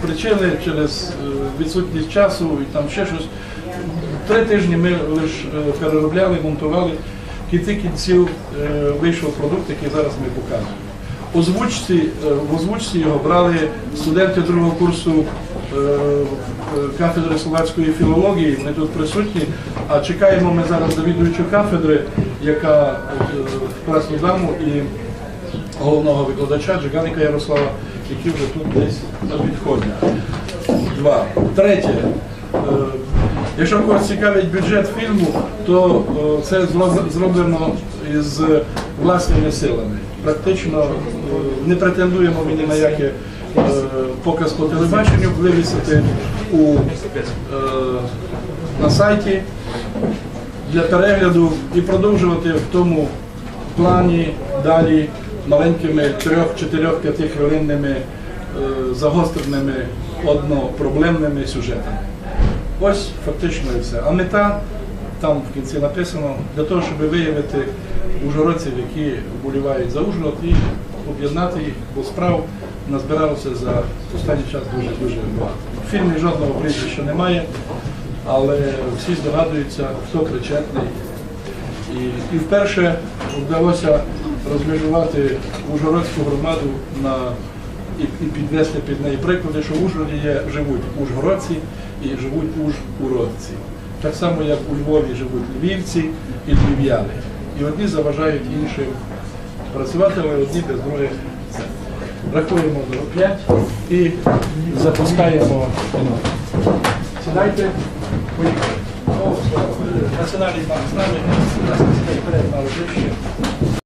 причини, через відсутність часу і там ще щось. 3 тижні ми лише переробляли, монтували. В кінці кінців вийшов продукт, який зараз ми показуємо. В озвучці його брали студенти 2-го курсу кафедри словацької філології, вони тут присутні, а чекаємо ми зараз завідуючу кафедри, яка красну даму і головного викладача Джиганика Ярослава, які вже тут десь на підході. 2. Третє. Якщо когось цікавить бюджет фільму, то це зроблено із власними силами. Практично не претендуємо ми ні на який показ по телебаченню, вивісити на сайті для перегляду і продовжувати в тому плані далі маленькими 3-4-5 хвилинними загостреними однопроблемними сюжетами. Ось фактично і все. А мета, там в кінці написано, для того, щоб виявити ужгородців, які вболівають за Ужгород, і об'єднати їх, бо справ назбиралося за останній час дуже багато. В фільмі жодного прізвища немає, але всі здогадуються, хто причетний. І вперше вдалося розмежувати ужгородську громаду і підвести під неї приклади, що в Ужгороді живуть ужгородці і живуть ужгородці. Так само, як у Львові живуть львівці і львів'яни. І одні заважають іншим працювати, але одні без других це. Рахуємо до 5 і запускаємо. Сідайте, поїхали. Національний банк з нами, нас сідає вперед на вище.